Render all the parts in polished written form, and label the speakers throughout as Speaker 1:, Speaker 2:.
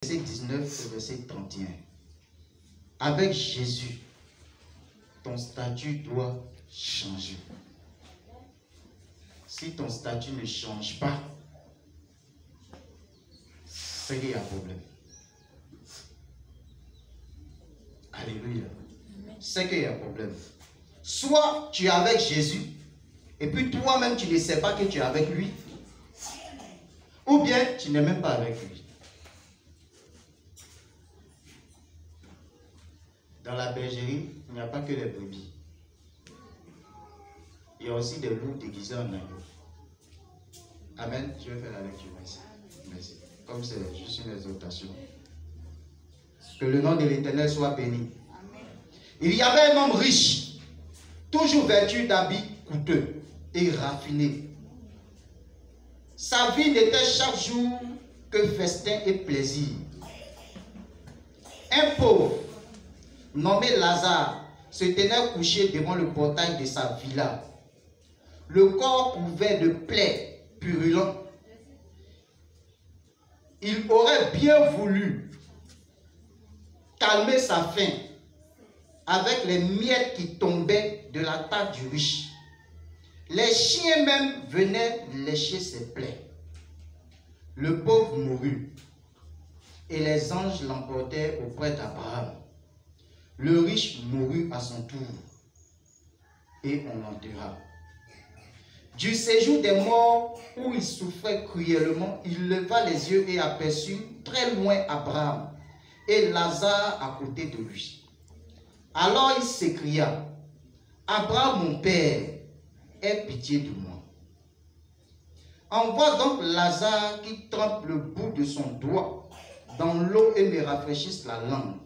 Speaker 1: verset 19 et verset 31. Avec Jésus, ton statut doit changer. Si ton statut ne change pas, c'est qu'il y a un problème. Alléluia. C'est qu'il y a un problème. Soit tu es avec Jésus, et puis toi-même tu ne sais pas que tu es avec lui, ou bien tu n'es même pas avec lui. Dans la bergerie, il n'y a pas que les brebis. Il y a aussi des loups déguisés en agneaux. Amen. Je vais faire la lecture. Merci. Merci. Comme c'est juste une exhortation. Que le nom de l'Éternel soit béni. Amen. Il y avait un homme riche, toujours vêtu d'habits coûteux et raffinés. Sa vie n'était chaque jour que festin et plaisir. Un pauvre, nommé Lazare, se tenait couché devant le portail de sa villa, le corps couvert de plaies purulentes. Il aurait bien voulu calmer sa faim avec les miettes qui tombaient de la table du riche. Les chiens même venaient lécher ses plaies. Le pauvre mourut et les anges l'emportèrent auprès d'Abraham. Le riche mourut à son tour et on l'enterra. Du séjour des morts où il souffrait cruellement, il leva les yeux et aperçut très loin Abraham et Lazare à côté de lui. Alors il s'écria: Abraham, mon père, aie pitié de moi. Envoie donc Lazare qui trempe le bout de son doigt dans l'eau et me rafraîchisse la langue,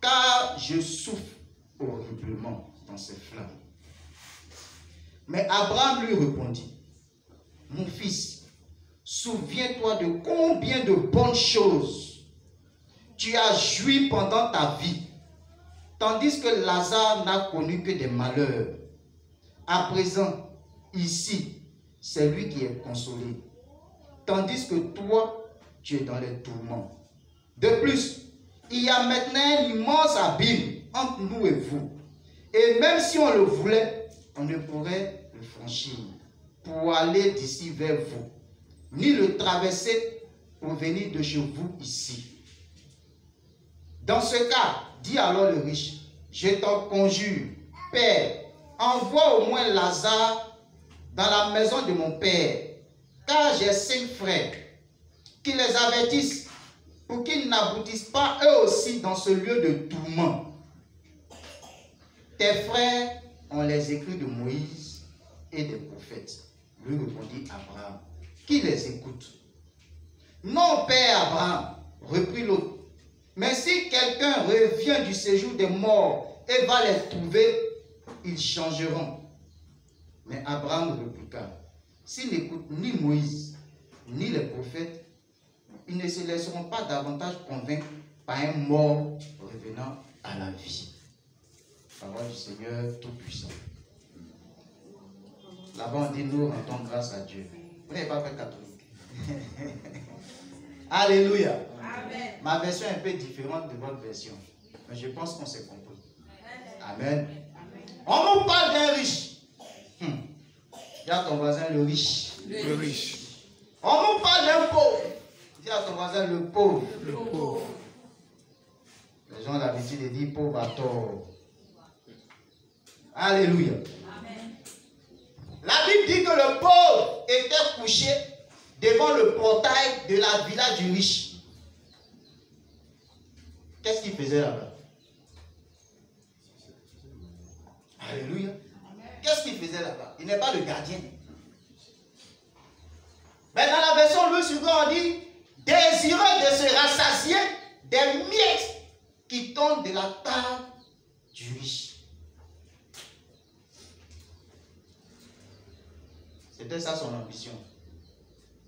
Speaker 1: car je souffre horriblement dans ces flammes. Mais Abraham lui répondit: Mon fils, souviens-toi de combien de bonnes choses tu as joui pendant ta vie, tandis que Lazare n'a connu que des malheurs. À présent, ici, c'est lui qui est consolé, tandis que toi, tu es dans les tourments. De plus, il y a maintenant un immense abîme entre nous et vous. Et même si on le voulait, on ne pourrait le franchir pour aller d'ici vers vous, ni le traverser pour venir de chez vous ici. Dans ce cas, dit alors le riche, je t'en conjure, Père, envoie au moins Lazare dans la maison de mon père, car j'ai 5 frères, qui les avertissent pour qu'ils n'aboutissent pas eux aussi dans ce lieu de tourment. Tes frères ont les écrits de Moïse et des prophètes. Lui répondit Abraham. Qui les écoute? Non, père Abraham, reprit l'autre. Mais si quelqu'un revient du séjour des morts et va les trouver, ils changeront. Mais Abraham répliqua: s'ils n'écoutent ni Moïse ni les prophètes, ils ne se laisseront pas davantage convaincre par un mort revenant à la vie. Parole du Seigneur Tout-Puissant. Là-bas, on dit: nous rendons grâce à Dieu. Vous n'avez pas fait catholique. Alléluia. Amen. Ma version est un peu différente de votre version, mais je pense qu'on s'est compris. Amen. On nous parle d'un riche. Dis à ton voisin: le riche.
Speaker 2: Le riche.
Speaker 1: On nous parle d'un pauvre. Dis à ton voisin: le pauvre.
Speaker 2: Le pauvre.
Speaker 1: Les gens ont l'habitude de dire pauvre à tort. Alléluia. Amen. La Bible dit que le pauvre était couché devant le portail de la villa du riche. Qu'est-ce qu'il faisait là-bas? Alléluia. Qu'est-ce qu'il faisait là-bas? Il n'est pas le gardien. Mais dans la version Louis Sugon, on dit: désireux de se rassasier des miettes qui tombent de la table du riche. C'était ça son ambition.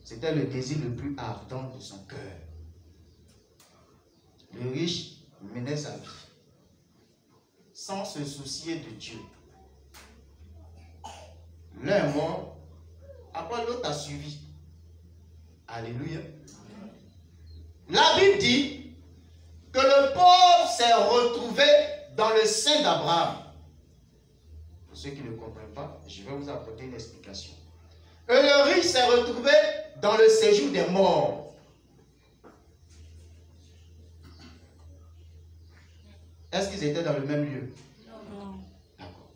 Speaker 1: C'était le désir le plus ardent de son cœur. Le riche menait sa vie sans se soucier de Dieu. L'un est mort, après l'autre a suivi. Alléluia. La Bible dit sein d'Abraham. Pour ceux qui ne comprennent pas, je vais vous apporter une explication. Et le riche s'est retrouvé dans le séjour des morts. Est-ce qu'ils étaient dans le même lieu? Non. D'accord.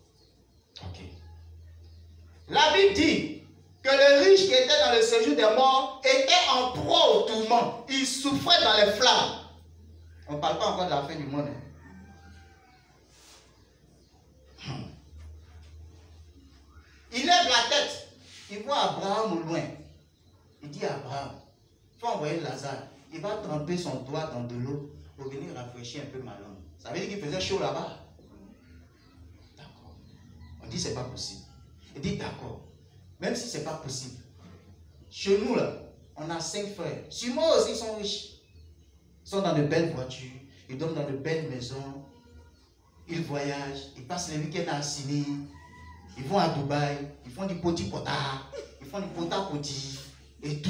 Speaker 1: Ok. La Bible dit que le riche qui était dans le séjour des morts était en proie au tourment. Il souffrait dans les flammes. On ne parle pas encore de la fin du monde. Il lève la tête. Il voit Abraham au loin. Il dit à Abraham, il faut envoyer Lazare. Il va tremper son doigt dans de l'eau pour venir rafraîchir un peu ma langue. Ça veut dire qu'il faisait chaud là-bas. D'accord. On dit c'est pas possible. Il dit d'accord. Même si c'est pas possible. Chez nous là, on a 5 frères. Sur moi aussi, ils sont riches. Ils sont dans de belles voitures. Ils dorment dans de belles maisons. Ils voyagent. Ils passent les week-ends à Sydney. Ils vont à Dubaï. Ils font du poti-potard. Ils font du pota-poti. Et tout.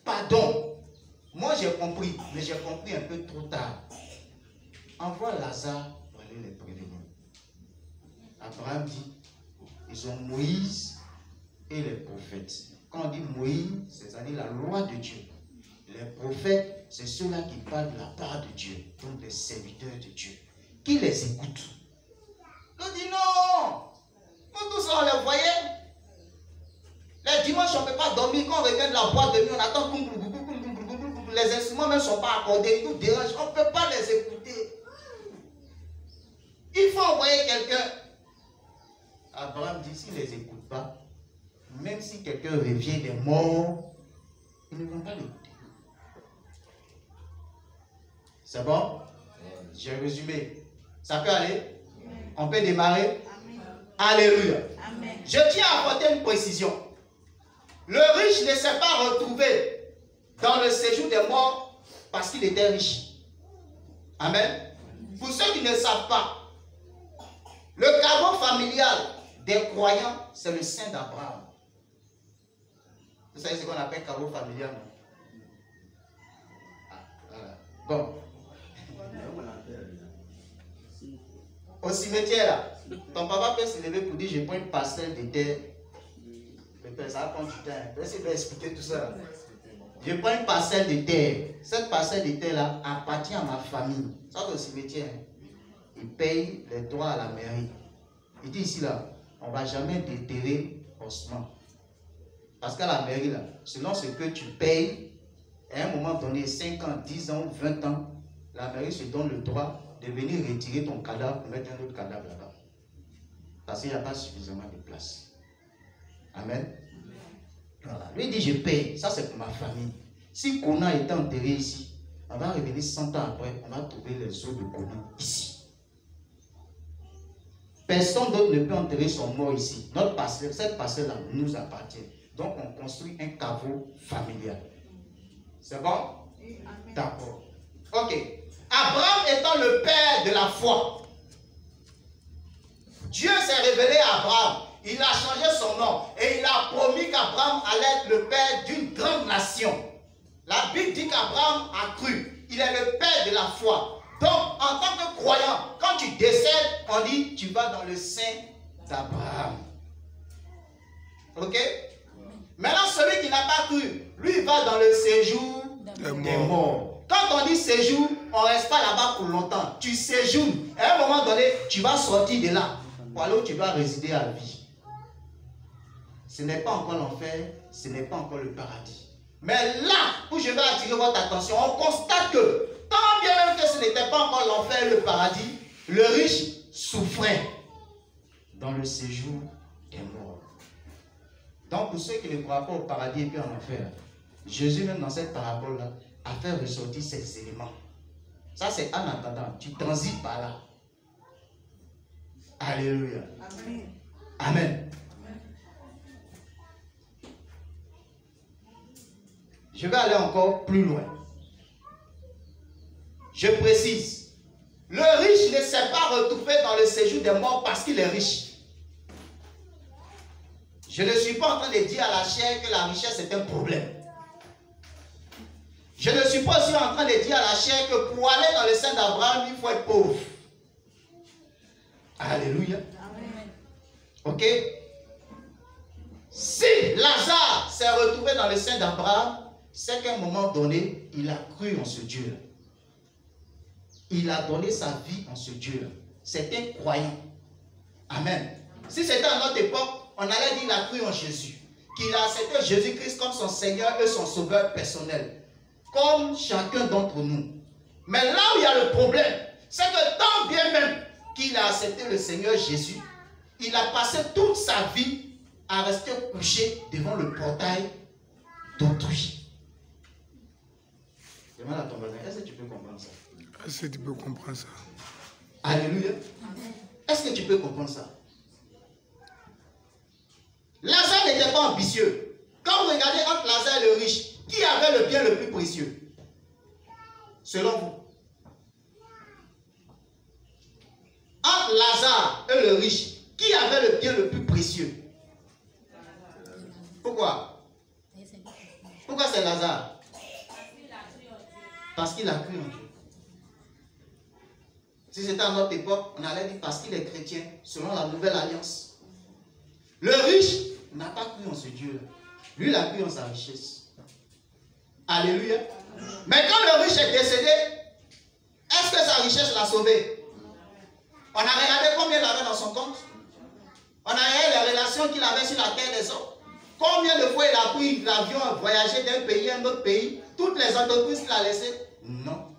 Speaker 1: Pardon. Moi j'ai compris. Mais j'ai compris un peu trop tard. Envoie Lazare pour aller les prévenir. Abraham dit, ils ont Moïse et les prophètes. Quand on dit Moïse, c'est-à-dire la loi de Dieu. Les prophètes, c'est ceux-là qui parlent de la part de Dieu, donc les serviteurs de Dieu. Qui les écoute? On dit non. Nous tous on les voyait. Les dimanches, on ne peut pas dormir. Quand on revient de la boîte de nuit, on attend. Les instruments même ne sont pas accordés. Ils nous dérangent. On ne peut pas les écouter. Il faut envoyer quelqu'un. Abraham dit, s'il ne les écoute pas, même si quelqu'un revient des morts, ils ne vont pas l'écouter. C'est bon? J'ai résumé. Ça peut aller? On peut démarrer? Amen. Alléluia. Amen. Je tiens à apporter une précision. Le riche ne s'est pas retrouvé dans le séjour des morts parce qu'il était riche. Amen. Pour ceux qui ne savent pas, le caveau familial des croyants, c'est le sein d'Abraham. Vous savez ce qu'on appelle caveau familial, non? Ah, voilà. Bon. Au cimetière, là, ton papa peut se lever pour dire je prends une parcelle de terre. Ça va prendre du temps. Laissez moi expliquer tout ça. Je prends une parcelle de terre. Cette parcelle de terre-là appartient à ma famille. Ça, c'est au cimetière. Il paye les droits à la mairie. Il dit ici, là, on ne va jamais déterrer ossements. Parce qu'à la mairie, là, selon ce que tu payes, à un moment donné, 5 ans, 10 ans, 20 ans, la mairie se donne le droit de venir retirer ton cadavre pour mettre un autre cadavre là-bas. Parce qu'il n'y a pas suffisamment de place. Amen. Voilà. Lui dit, je paye. Ça, c'est pour ma famille. Si Kona était enterré ici, on va revenir 100 ans après, on va trouver les os de Kona ici. Personne d'autre ne peut enterrer son mort ici. Notre parcelle, cette parcelle-là nous appartient. Donc, on construit un caveau familial. C'est bon? D'accord. Ok. Abraham étant le père de la foi, Dieu s'est révélé à Abraham. Il a changé son nom et il a promis qu'Abraham allait être le père d'une grande nation. La Bible dit qu'Abraham a cru. Il est le père de la foi. Donc, en tant que croyant, quand tu décèdes, on dit tu vas dans le sein d'Abraham. Ok? Maintenant, celui qui n'a pas cru, lui, il va dans le séjour des morts. Quand on dit séjour, on ne reste pas là-bas pour longtemps. Tu séjournes. À un moment donné, tu vas sortir de là pour aller où tu vas résider à vie. Ce n'est pas encore l'enfer, ce n'est pas encore le paradis. Mais là où je vais attirer votre attention, on constate que tant bien même que ce n'était pas encore l'enfer et le paradis, le riche souffrait dans le séjour des morts. Donc pour ceux qui ne croient pas au paradis et puis en enfer, Jésus même dans cette parabole-là a fait ressortir ces éléments. Ça c'est en attendant, tu transites par là. Alléluia. Amen. Amen. Je vais aller encore plus loin. Je précise. Le riche ne s'est pas retrouvé dans le séjour des morts parce qu'il est riche. Je ne suis pas en train de dire à la chair que la richesse est un problème. Je ne suis pas aussi en train de dire à la chair que pour aller dans le sein d'Abraham, il faut être pauvre. Alléluia. Amen. Ok. Si Lazare s'est retrouvé dans le sein d'Abraham, c'est qu'à un moment donné, il a cru en ce Dieu-là. Il a donné sa vie en ce Dieu-là. C'est un croyant. Amen. Si c'était à notre époque, on allait dire qu'il a cru en Jésus. Qu'il a accepté Jésus-Christ comme son Seigneur et son Sauveur personnel. Comme chacun d'entre nous. Mais là où il y a le problème, c'est que tant bien même qu'il a accepté le Seigneur Jésus, il a passé toute sa vie à rester couché devant le portail d'autrui. Demande à ton voisin, est-ce que tu peux comprendre ça?
Speaker 2: Est-ce que tu peux comprendre ça?
Speaker 1: Alléluia. Est-ce que tu peux comprendre ça? Lazare n'était pas ambitieux. Quand vous regardez entre Lazare et le riche, qui avait le bien le plus précieux? Selon vous? Entre Lazare et le riche, qui avait le bien le plus précieux? Pourquoi? Pourquoi c'est Lazare? Parce qu'il a cru en Dieu. Si c'était à notre époque, on allait dire parce qu'il est chrétien, selon la nouvelle alliance. Le riche n'a pas cru en ce Dieu-là. Lui, il a cru en sa richesse. Alléluia. Mais quand le riche est décédé, est-ce que sa richesse l'a sauvé? On a regardé combien il avait dans son compte. On a regardé les relations qu'il avait sur la terre des hommes. Combien de fois il a pris l'avion, voyagé d'un pays à un autre pays. Toutes les entreprises qu'il a laissées. Non.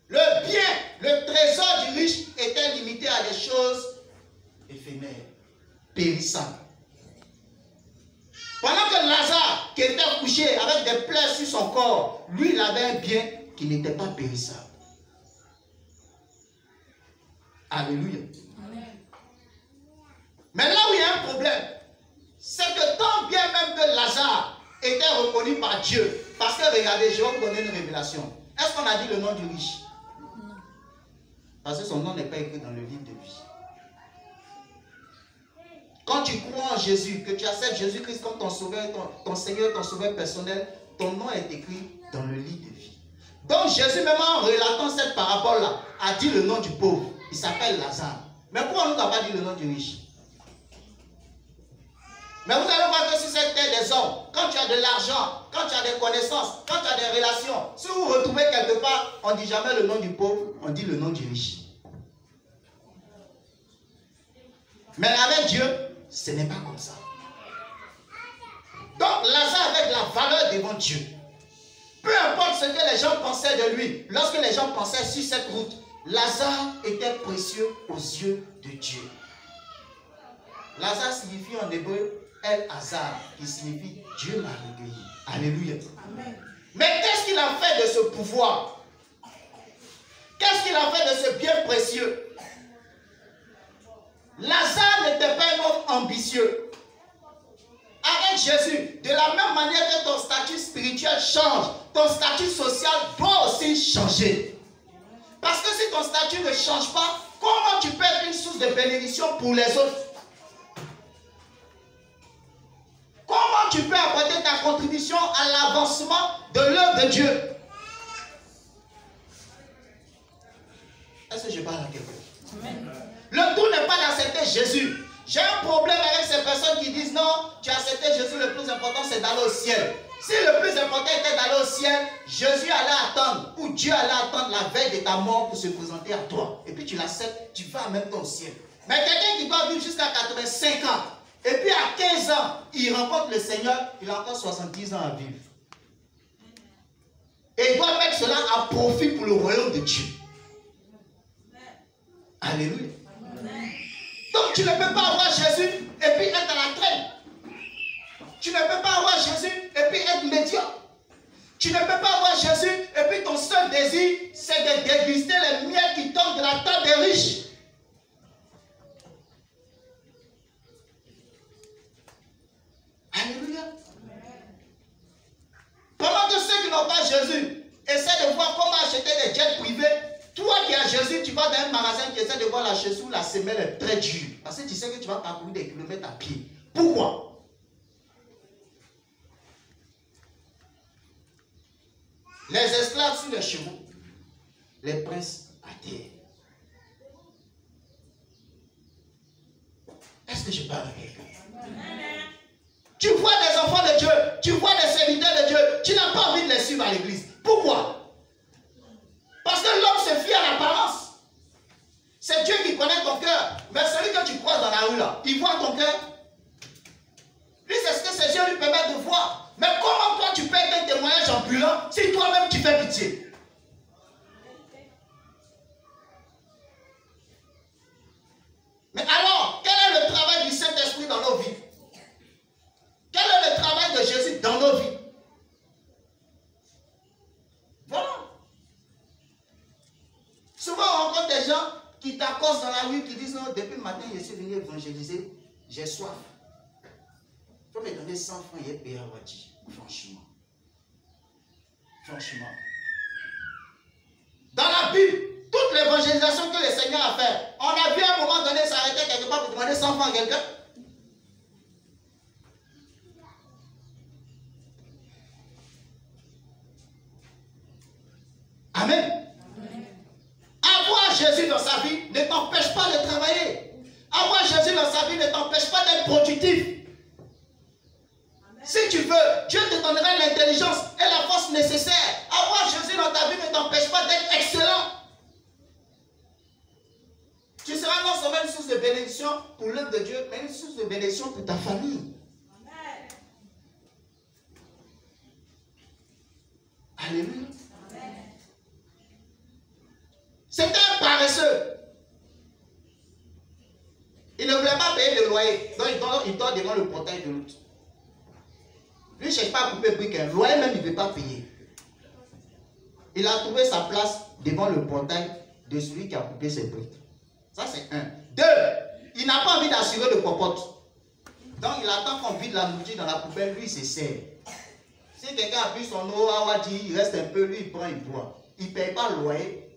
Speaker 1: Le bien, le trésor du riche était limité à des choses éphémères, périssables. Pendant que Lazare, qui était couché avec des plaies sur son corps, lui, il avait un bien qui n'était pas périssable. Alléluia. Amen. Mais là où il y a un problème, c'est que tant bien même que Lazare était reconnu par Dieu, parce que regardez, je vais vous donner une révélation. Est-ce qu'on a dit le nom du riche? Non. Parce que son nom n'est pas écrit dans le livre de vie. Quand tu crois en Jésus, que tu acceptes Jésus-Christ comme ton sauveur, ton Seigneur, ton sauveur personnel, ton nom est écrit dans le livre de vie. Donc Jésus, même en relatant cette parabole-là, a dit le nom du pauvre. Il s'appelle Lazare. Mais pourquoi on ne nous a pas dit le nom du riche? Mais vous allez voir que sur cette terre des hommes, quand tu as de l'argent, quand tu as des connaissances, quand tu as des relations, si vous vous retrouvez quelque part, on ne dit jamais le nom du pauvre, on dit le nom du riche. Mais avec Dieu, ce n'est pas comme ça. Donc Lazare avait de la valeur devant Dieu. Peu importe ce que les gens pensaient de lui, lorsque les gens pensaient sur cette route, Lazare était précieux aux yeux de Dieu. Lazare signifie en hébreu El Hazar, qui signifie Dieu m'a recueilli. Alléluia. Amen. Mais qu'est-ce qu'il a fait de ce pouvoir? Qu'est-ce qu'il a fait de ce bien précieux? Lazare n'était pas un homme ambitieux. Avec Jésus, de la même manière que ton statut spirituel change, ton statut social doit aussi changer. Parce que si ton statut ne change pas, comment tu peux être une source de bénédiction pour les autres? Comment tu peux apporter ta contribution à l'avancement de l'œuvre de Dieu? Est-ce que je parle à quelqu'un? Le tout n'est pas d'accepter Jésus. J'ai un problème avec ces personnes qui disent non, tu as accepté Jésus, le plus important c'est d'aller au ciel. Si le plus important était d'aller au ciel, Jésus allait attendre, ou Dieu allait attendre la veille de ta mort pour se présenter à toi. Et puis tu l'acceptes, tu vas en même temps au ciel. Mais quelqu'un qui doit vivre jusqu'à 85 ans, et puis à 15 ans, il rencontre le Seigneur, il a encore 70 ans à vivre. Et il doit mettre cela à profit pour le royaume de Dieu. Alléluia. Donc tu ne peux pas avoir Jésus et puis être à la traîne. Tu ne peux pas avoir Jésus et puis être médiocre. Tu ne peux pas avoir Jésus et puis ton seul désir, c'est de déguster les miels qui tombent de la table des riches. Alléluia. Pendant que ceux qui n'ont pas Jésus essaient de voir comment acheter des jets privés, toi qui as Jésus, tu vas dans un magasin qui essaie de voir la chaussure où la semelle est très dure. Parce que tu sais que tu vas parcourir des kilomètres à pied. Pourquoi? Les esclaves sur les chevaux, les princes à terre. que je parle à quelqu'un? Tu vois des enfants de Dieu, tu vois des serviteurs de Dieu, tu n'as pas envie de les suivre à l'église. Pourquoi? Parce que l'homme se fie à l'apparence. C'est Dieu qui connaît ton cœur. Mais celui que tu croises dans la rue là, il voit ton cœur. Lui, c'est ce que ses yeux lui permettent de voir. Mais comment toi tu peux être un témoignage ambulant si toi-même tu fais pitié? Mais alors, quel est le travail du Saint-Esprit dans nos vies? Quel est le travail de Jésus dans nos vies? Voilà. Souvent, on rencontre des gens qui t'accostent dans la rue, qui disent non, depuis le matin, je suis venu évangéliser, j'ai soif. Il faut me donner 100 francs et payer à Wadi. Franchement. Franchement. Dans la Bible, toute l'évangélisation que le Seigneur a fait, on a vu à un moment donné s'arrêter quelque part pour demander 100 francs à quelqu'un. Amen. Avoir Jésus dans sa vie ne t'empêche pas de travailler. Avoir Jésus dans sa vie ne t'empêche pas d'être productif. Si tu veux, Dieu te donnera l'intelligence et la force nécessaire. Avoir Jésus dans ta vie ne t'empêche pas d'être excellent. Tu seras non seulement une source de bénédiction pour l'œuvre de Dieu, mais une source de bénédiction pour ta famille. Amen. Alléluia. C'était un paresseux. Il ne voulait pas payer le loyer. Donc il dort devant le portail de l'autre. Lui, il ne cherche pas à couper briques. Le loyer même, il ne veut pas payer. Il a trouvé sa place devant le portail de celui qui a coupé ses briques. Ça, c'est un. Deux, il n'a pas envie d'assurer le popote. Donc, il attend qu'on vide la nourriture dans la poubelle. Lui, il se sert. Si quelqu'un a pris son eau, il reste un peu, lui, il prend, il boit. Il ne paye pas le loyer.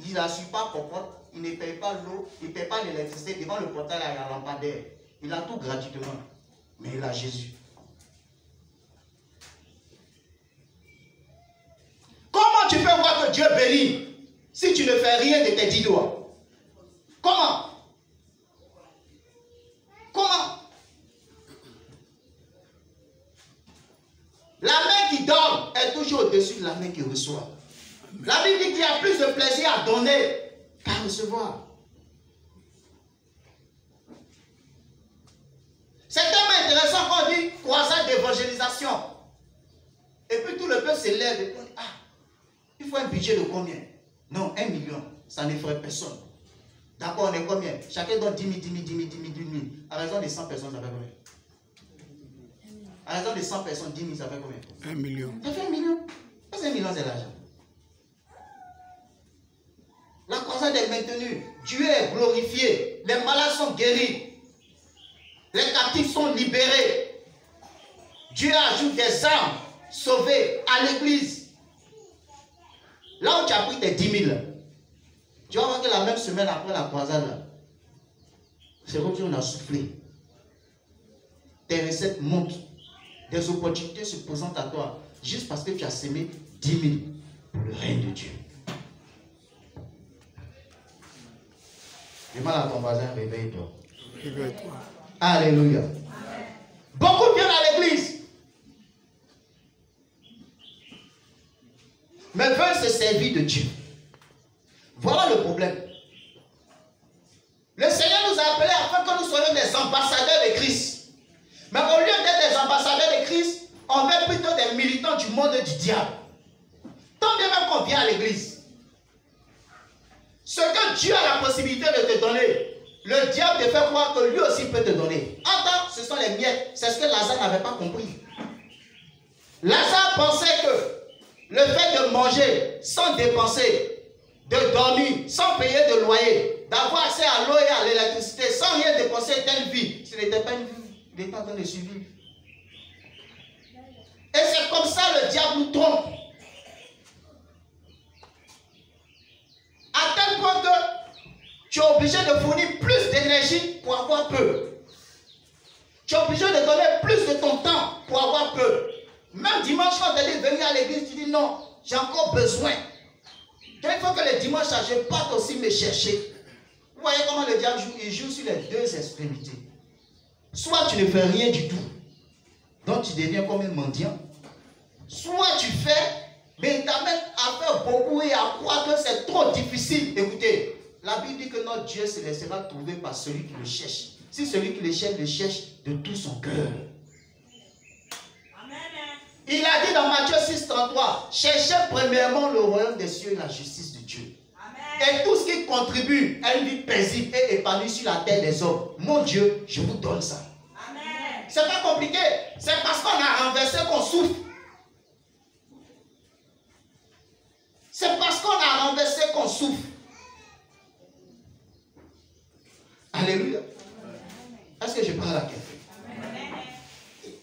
Speaker 1: Il n'assure pas popote. Il ne paye pas l'eau. Il ne paye pas l'électricité. Devant le portail, il y a la lampadaire. Il a tout gratuitement. Mais il a Jésus. Comment tu peux voir que Dieu bénit si tu ne fais rien de tes 10 doigts? Comment? Comment? La main qui donne est toujours au-dessus de la main qui reçoit. La Bible dit qu'il y a plus de plaisir à donner qu'à recevoir. C'est tellement intéressant qu'on dit croisade d'évangélisation. Et puis tout le peuple se lève et dit, ah, il faut un budget de combien? Non, 1 million, ça ne ferait personne. D'accord, on est combien? Chacun donne 10 000, 10 000, 10 000, 10 000, 10 000. À raison de 100 personnes, ça fait combien? À raison de 100 personnes, 10 000, ça fait combien?
Speaker 2: 1 million.
Speaker 1: Ça fait 1 million. Parce que 1 million, c'est l'argent. La croisade est maintenue. Dieu est glorifié. Les malades sont guéris. Les captifs sont libérés. Dieu ajoute des âmes sauvées à l'église. Là où tu as pris tes 10 000, tu vas voir que la même semaine après la croisade, c'est comme si on a soufflé. Tes recettes montent. Des opportunités se présentent à toi juste parce que tu as semé 10 000 pour le règne de Dieu. Demande à ton voisin, réveille-toi.
Speaker 2: Réveille-toi.
Speaker 1: Alléluia. Beaucoup viennent à l'église, mais veulent se servir de Dieu. Voilà le problème. Le Seigneur nous a appelés afin que nous soyons des ambassadeurs de Christ. Mais au lieu d'être des ambassadeurs de Christ, on veut plutôt des militants du monde du diable. Tant bien même qu'on vient à l'église, ce que Dieu a la possibilité de te donner, le diable te fait croire que lui aussi peut te donner. Attends, ce sont les miettes. C'est ce que Lazare n'avait pas compris. Lazare pensait que le fait de manger sans dépenser, de dormir sans payer de loyer, d'avoir accès à l'eau et à l'électricité sans rien dépenser telle vie, ce n'était pas une vie. Il était en train de survivre. Et c'est comme ça le diable nous trompe. À tel point que tu es obligé de fournir plus d'énergie pour avoir peu. Tu es obligé de donner plus de ton temps pour avoir peu. Même dimanche, quand tu dis venir à l'église, tu dis non, j'ai encore besoin. Donc il faut que le dimanche, je parte aussi me chercher. Vous voyez comment le diable joue? Il joue sur les deux extrémités. Soit tu ne fais rien du tout, donc tu deviens comme un mendiant. Soit tu fais, mais il t'amène à faire beaucoup et à croire que c'est trop difficile. Écoutez, la Bible dit que notre Dieu se laissera trouver par celui qui le cherche. Si celui qui le cherche de tout son cœur. Il a dit dans Matthieu 6, 33, cherchez premièrement le royaume des cieux et la justice de Dieu. Amen. Et tout ce qui contribue à une vie paisible et épanouie sur la terre des hommes, mon Dieu, je vous donne ça. C'est pas compliqué. C'est parce qu'on a renversé qu'on souffre. C'est parce qu'on a renversé qu'on souffre. Alléluia. Est-ce que je parle à quelqu'un?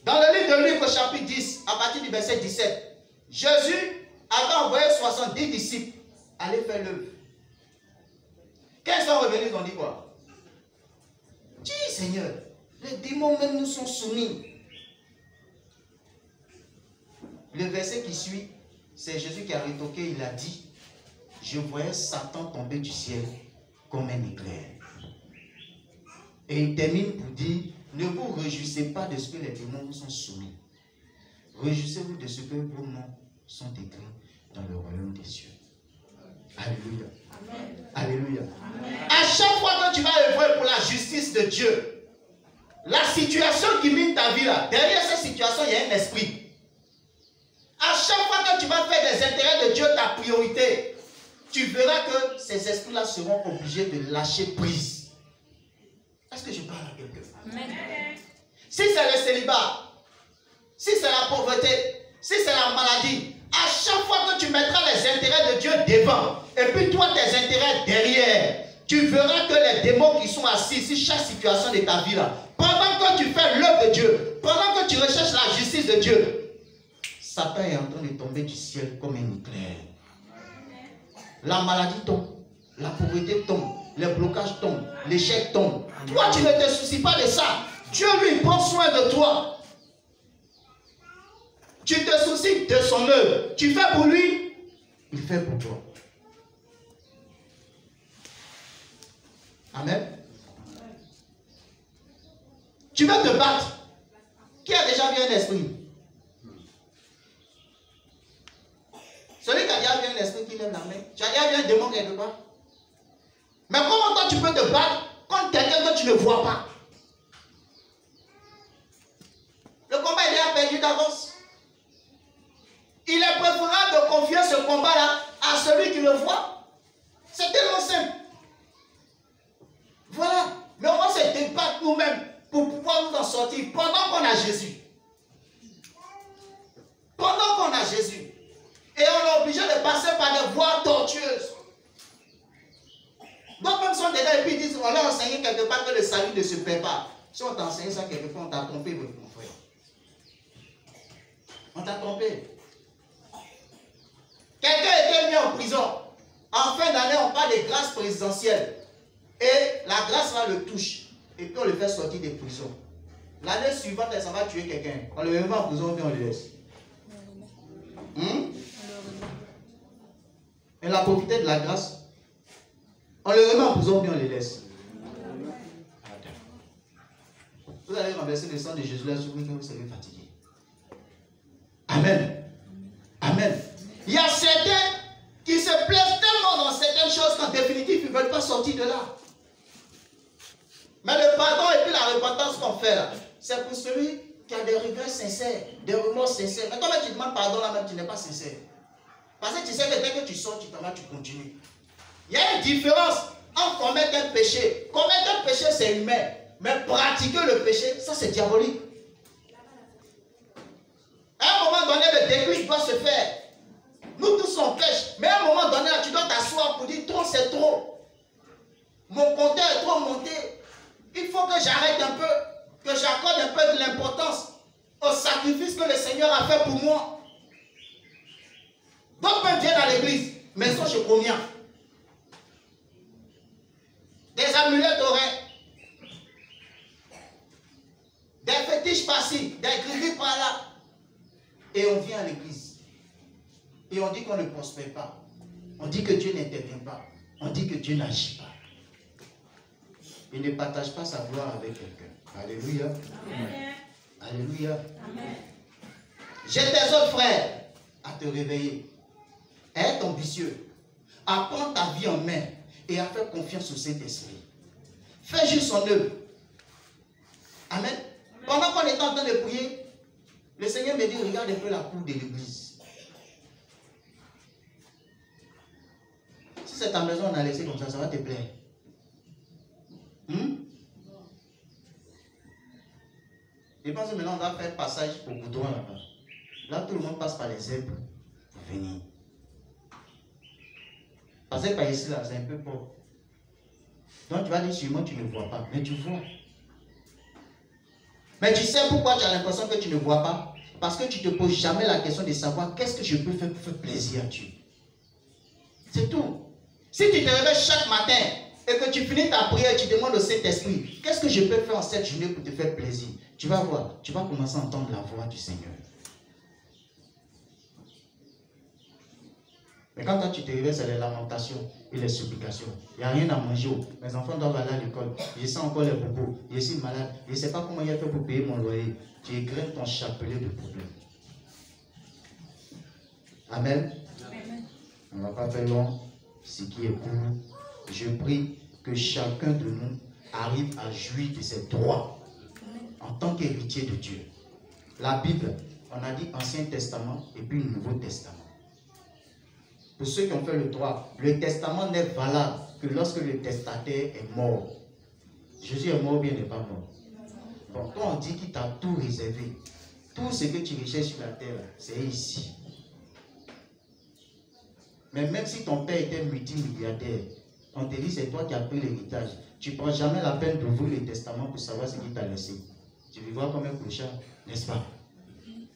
Speaker 1: Dans le livre de Luc au chapitre 10, à partir du verset 17, Jésus avait envoyé 70 disciples aller faire l'œuvre. Quand ils sont revenus, ils ont dit quoi? Dis Seigneur, les démons même nous sont soumis. Le verset qui suit, c'est Jésus qui a rétorqué, il a dit, je voyais Satan tomber du ciel comme un éclair. Et il termine pour dire, ne vous réjouissez pas de ce que les démons vous sont soumis. Réjouissez-vous de ce que vos noms sont écrits dans le royaume des cieux. Alléluia. Amen. Alléluia. Amen. À chaque fois que tu vas œuvrer pour la justice de Dieu, la situation qui mine ta vie là, derrière cette situation, il y a un esprit. À chaque fois que tu vas faire des intérêts de Dieu ta priorité, tu verras que ces esprits-là seront obligés de lâcher prise. Est-ce que je parle à quelqu'un? Si c'est le célibat, si c'est la pauvreté, si c'est la maladie, à chaque fois que tu mettras les intérêts de Dieu devant, et puis toi tes intérêts derrière, tu verras que les démons qui sont assis sur chaque situation de ta vie là, pendant que tu fais l'œuvre de Dieu, pendant que tu recherches la justice de Dieu, Satan est en train de tomber du ciel comme un éclair. La maladie tombe, la pauvreté tombe, les blocages tombent, l'échec tombe. Toi, tu ne te soucies pas de ça. Dieu, lui, prend soin de toi. Tu te soucies de son œuvre. Tu fais pour lui, il fait pour toi. Amen. Tu veux te battre. Qui a déjà vu un esprit? Celui qui a déjà vu un esprit qui lève la main. Tu as déjà vu un démon quelque part? Mais comment toi tu peux te battre contre quelqu'un que tu ne vois pas? Le combat il est perdu d'avance. Il est préférable de confier ce combat-là à celui qui le voit. C'est tellement simple. Voilà. Mais on va se débattre nous-mêmes pour pouvoir nous en sortir pendant qu'on a Jésus. Pendant qu'on a Jésus. Et on est obligé de passer par des voies tortueuses. Donc même si on est là et puis ils disent, on l'a enseigné quelque part que le salut ne se perd pas. Si on t'a enseigné ça quelque part, on t'a trompé, mon frère. On t'a trompé. Quelqu'un était mis en prison. En fin d'année, on parle de grâce présidentielle. Et la grâce là le touche. Et puis on le fait sortir des prisons. L'année suivante, ça va tuer quelqu'un. On le remet en prison et on le laisse. Elle a profité de la grâce. On le remet en prison, puis on les laisse. Vous allez renverser le sang de Jésus là sur vous quand vous serez fatigué. Amen. Amen. Il y a certains qui se plaisent tellement dans certaines choses qu'en définitive, ils ne veulent pas sortir de là. Mais le pardon et puis la repentance qu'on fait là, c'est pour celui qui a des regrets sincères, des remords sincères. Mais toi, tu demandes pardon là même, tu n'es pas sincère. Parce que tu sais que dès que tu sors, tu t'en vas, tu continues. Il y a une différence entre commettre un péché. Commettre un péché, c'est humain. Mais pratiquer le péché, ça c'est diabolique. À un moment donné, le déclic doit se faire. Nous tous on pêche. Mais à un moment donné, tu dois t'asseoir pour dire, trop c'est trop. Mon compteur est trop monté. Il faut que j'arrête un peu, que j'accorde un peu de l'importance au sacrifice que le Seigneur a fait pour moi. D'autres même viennent à l'église, mais sont chez combien? Des amulettes d'oreilles, des fétiches par-ci, des gris par-là. Et on vient à l'église. Et on dit qu'on ne prospère pas. On dit que Dieu n'intervient pas. On dit que Dieu n'agit pas. Il ne partage pas sa gloire avec quelqu'un. Alléluia.
Speaker 3: Amen.
Speaker 1: Alléluia.
Speaker 3: Amen.
Speaker 1: J'ai tes autres frères à te réveiller, à être ambitieux, à prendre ta vie en main et à faire confiance au Saint-Esprit. Fais juste son œuvre. Amen. Pendant qu'on est en train de prier, le Seigneur me dit, regarde un peu la cour de l'église. Si c'est ta maison, on a laissé comme ça va te plaire. Je pense que maintenant on va faire passage au goudron là-bas. Là, tout le monde passe par les ailes pour venir. Passer par ici, là, c'est un peu pauvre. Donc tu vas dire sûrement tu ne vois pas, mais tu vois. Mais tu sais pourquoi tu as l'impression que tu ne vois pas? Parce que tu ne te poses jamais la question de savoir qu'est-ce que je peux faire pour faire plaisir à Dieu. C'est tout. Si tu te réveilles chaque matin et que tu finis ta prière, tu demandes au Saint-Esprit, qu'est-ce que je peux faire en cette journée pour te faire plaisir? Tu vas voir, tu vas commencer à entendre la voix du Seigneur. Mais quand toi tu te réveilles, c'est les lamentations et les supplications. Il n'y a rien à manger. Mes enfants doivent aller à l'école. Je sens encore les bobos. Je suis malade. Je ne sais pas comment il a fait pour payer mon loyer. Tu égrènes ton chapelet de problèmes. Amen.
Speaker 3: Amen.
Speaker 1: On ne va pas faire long. Ce qui est court. Je prie que chacun de nous arrive à jouir de ses droits en tant qu'héritier de Dieu. La Bible, on a dit Ancien Testament et puis Nouveau Testament. Pour ceux qui ont fait le droit, le testament n'est valable que lorsque le testataire est mort. Jésus est mort ou bien n'est pas mort. Bon, quand on dit qu'il t'a tout réservé, tout ce que tu recherches sur la terre, c'est ici. Mais même si ton père était multimilliardaire, on te dit c'est toi qui as pris l'héritage. Tu ne prends jamais la peine d'ouvrir le testament pour savoir ce qu'il t'a laissé. Tu veux voir comme un clochard, n'est-ce pas?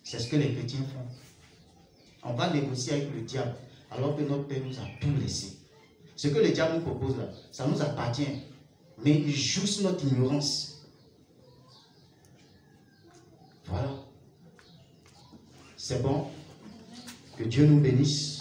Speaker 1: C'est ce que les chrétiens font. On va négocier avec le diable alors que notre Père nous a tout laissé. Ce que le diable nous propose là, ça nous appartient. Mais il joue sur notre ignorance. Voilà. C'est bon. Que Dieu nous bénisse.